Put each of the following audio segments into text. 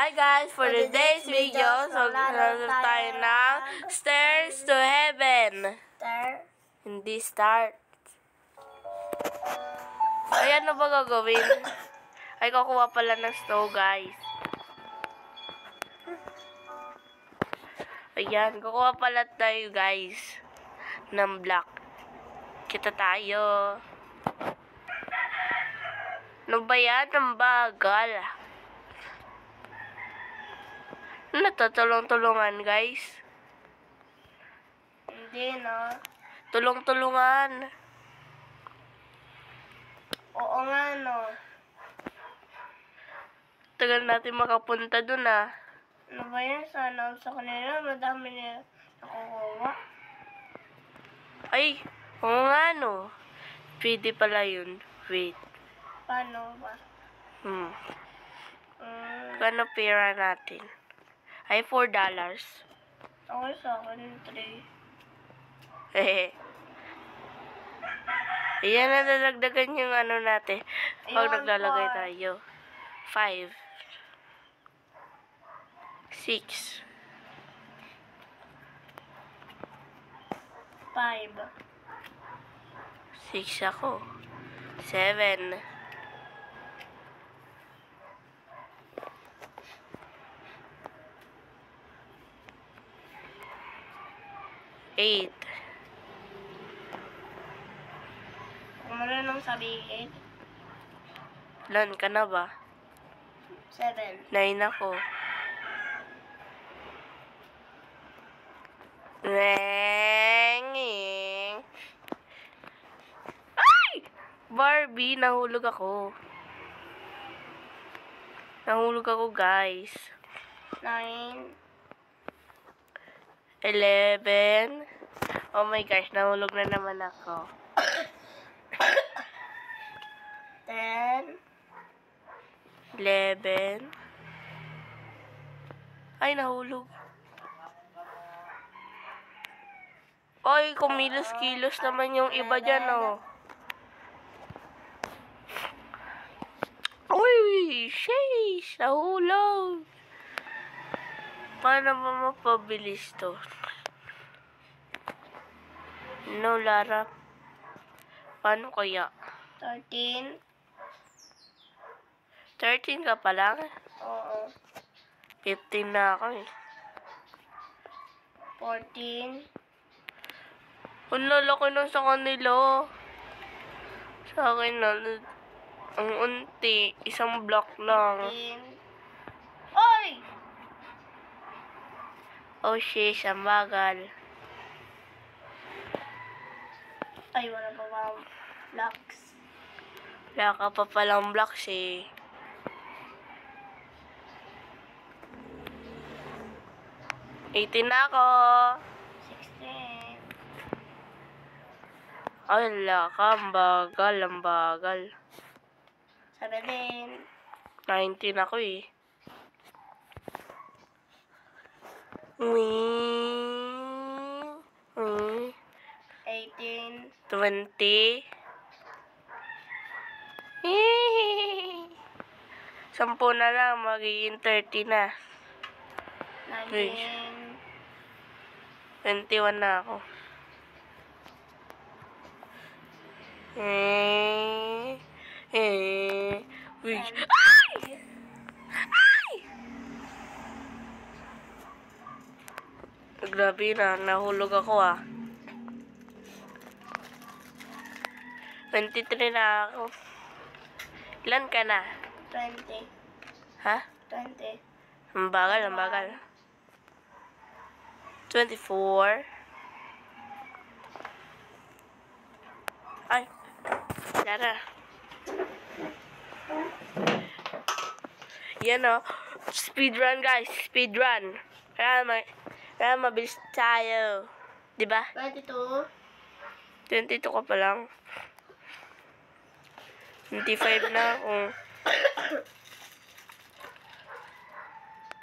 Hi guys, for today's video, so lalo tayo ng Stairs to Heaven. Hindi start. Ay, ano ba gagawin? Ay, kukuha pala ng snow, guys. Ayan, kukuha pala tayo, guys, ng block. Kita tayo. Ano ba yan? Ang bagal. Natutulong-tulungan, guys. Hindi, no? Tulong-tulungan. Oo nga, no? Tagal natin makapunta dun, ah. Ano ba yan? Sana sa kanila, madami nila nakukuha. Ay, oo nga, no. Pwede pala yun. Wait. Paano ba? Kano pera natin? Ay, $4. Okay sa akin yung 3. Hehe. Ayan, nadadagdagan yung ano natin. Pag naglalagay tayo. 5. 6. 5. 6 ako. 7. 8. Kung marunong sabihin, Ilan ka na ba? 7. 9 ako. Ngeng. Ay! Barbie, nahulog ako. Nahulog ako, guys. 9. 11. Oh my gosh, nahulog na naman ako. 10. 11. Ay, nahulog. Oy, kumilos-kilos naman yung iba dyan, oh. Uy, sheesh, nahulog. Paano ba mapabilis to? No, Lara. Paano kaya? 13. 13 ka pa lang? Oo. 15 na ako eh. 14. Ang lalaki na sa kanila. Sa akin na, ang unti. Isang block lang. 15. Oy! Oh, sheesh, ang bagal. Ay, wala pa ba blocks? Wala ka pa palang blocks eh. $18 na ako. 16. Ay, wala ka. Ang bagal, ang bagal. 17. 19 ako eh. Wing. 18. 20. 10 na lang, magiging 30 na. 19. 21 na ako. Uy. Ay! Ay! Grabe na, nahulog ako ah. 23 na ako. Ilan ka na? 20. Ha? 20. Ang bagal, ang bagal. 24. Ay. Lara. Yan o. Speedrun, guys. Speedrun. Kaya mabilis tayo. Diba? 22. 22 ka pa lang. 25 na ako.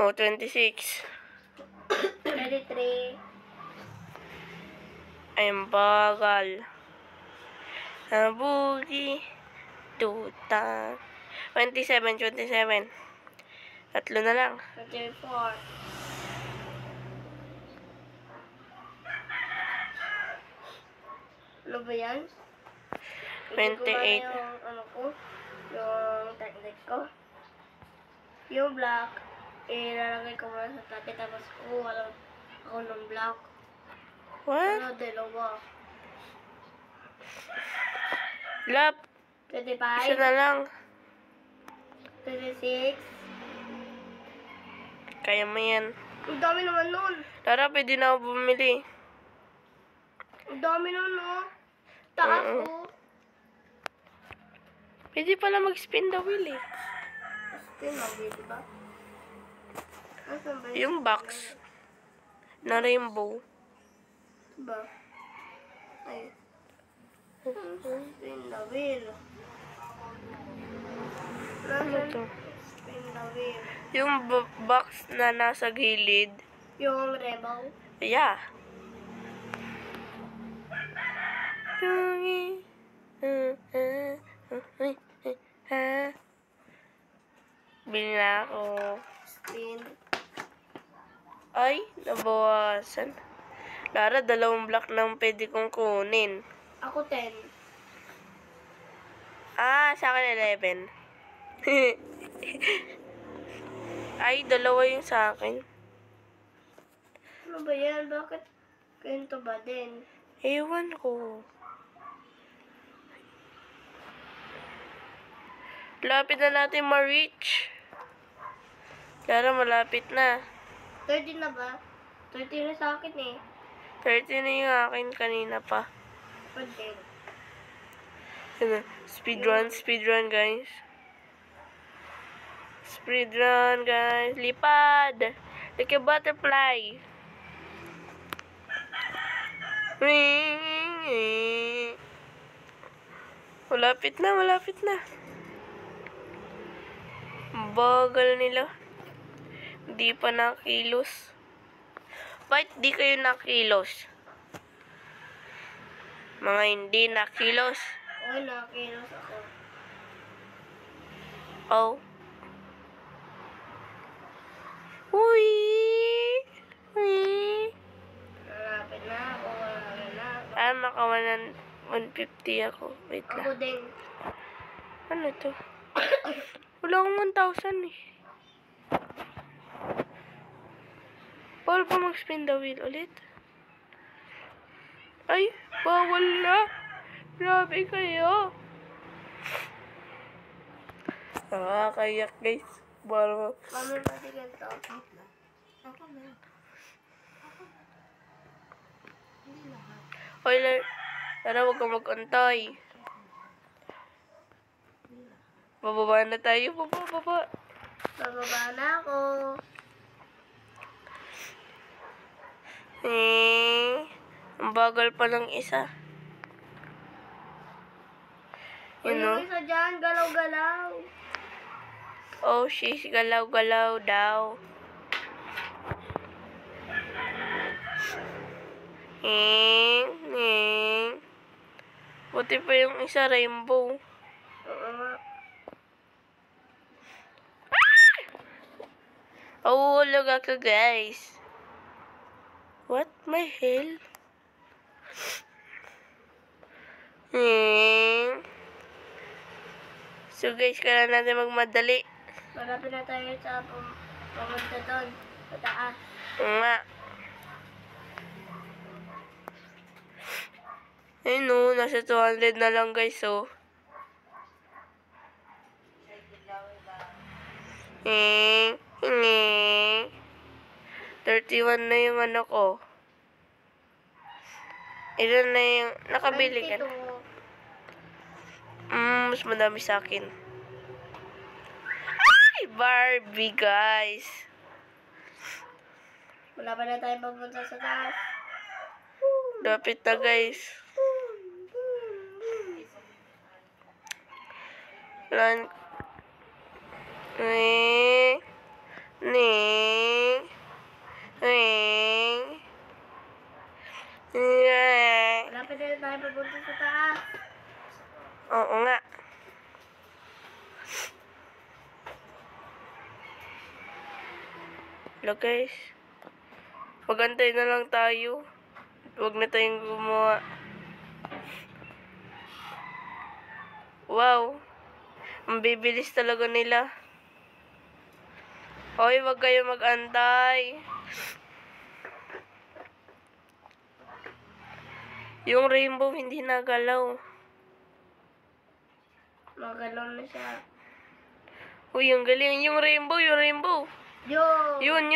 Oh, 26. 23. Ay, ang bagal. Nabugi. Tuta. 27. Tatlo na lang. 24. Ano ba yan? Hindi ko ba 28. yung ano ko? Yung technique ko? Yung black, ilalagay ko muna sa tabi tapos kuha lang ako ng black. What? Ano, dalawa. Lap, 25, isa na lang. 26. Kaya mo yan. Ang dami naman nun. Lara, pwede na ako bumili. Ang dami nun, no? Taas, Oo. oh. Pwede pala mag-spin the wheel eh. Spin mo, diba? Asan ba Yung box na rainbow. Diba? Ay. Spin the wheel. Ano Nasaan? to? Spin the wheel. Yung box na nasa gilid. Yung rebel. Yeah. Bili na ako. Spin. Ay, nabawasan. Lara, 2 block nang pwede kong kunin. Ako 10. Ah, sa akin 11. Ay, 2 yung sa akin. Ano ba yan? Bakit ganito ba din? Ewan ko. Lapit na natin ma-reach. Lara, malapit na. 30 na ba? 30 na sa akin eh. 30 na yung akin kanina pa. Pwede. Speedrun guys. Speedrun guys. Lipad. Like a butterfly. Malapit na, malapit na. Bagal nila. Di pa nakilos. Bakit di kayo nakilos? Mga hindi nakilos. Okay, nakakilos ako. Oh. Uy! Uy! Malapit na ako. Malapit na ako. Ah, maka 150 ako. Wait Ako lang. din. Ano to? Wala akong 1,000 eh. Bawal pa mag-spin the wheel ulit. Ay, bawal na. Grabe kayo. Nakakayak guys. Bawal mo. Mami, pati ganito. Hoy, Lara, huwag kang mag-antay. Bababa na tayo. Baba. Bababa na ako. Ang bagal pa ng isa. You know? Yung isa dyan, galaw-galaw. Oh, she's galaw-galaw daw. Buti pa yung isa rainbow. Oo nga. Oh, look ako guys. What my hell? So guys, kailangan natin magmadali. Malapit na tayo sa pumunta doon. Sa taas. Nga. Ayun no, nasa 200 na lang guys, oh. 31 na yung ano ko. Ilan na yung nakabili ka na? 22. Mas madami sa akin. Ay, Barbie, guys. Wala pa na tayo papunta sa taas. Lapit na, guys. Lan. Malapit na tayo papunta sa taas. Oo nga. Hello guys. Magantay na lang tayo. Huwag na tayong gumawa. Wow. Ang bibilis talaga nila. Hoy, wag kayo mag-antay. Yung rainbow hindi nagalaw. Magalaw na siya. Uy, yung galing. Yung rainbow. Yo! Yun.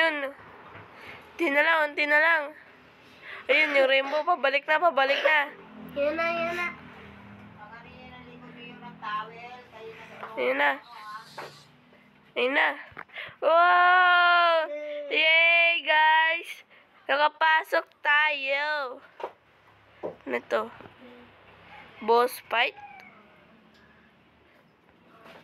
Unti na lang. Ayun, yung rainbow. Pabalik na. Yan na. Ayun na. Wow! Yay, guys! Nakapasok tayo. Ano to? Boss fight?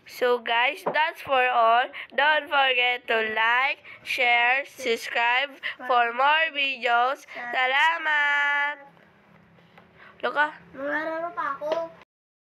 So guys, that's for all. Don't forget to like, share, subscribe for more videos. Salamat! Loka. Mangararo pa ako.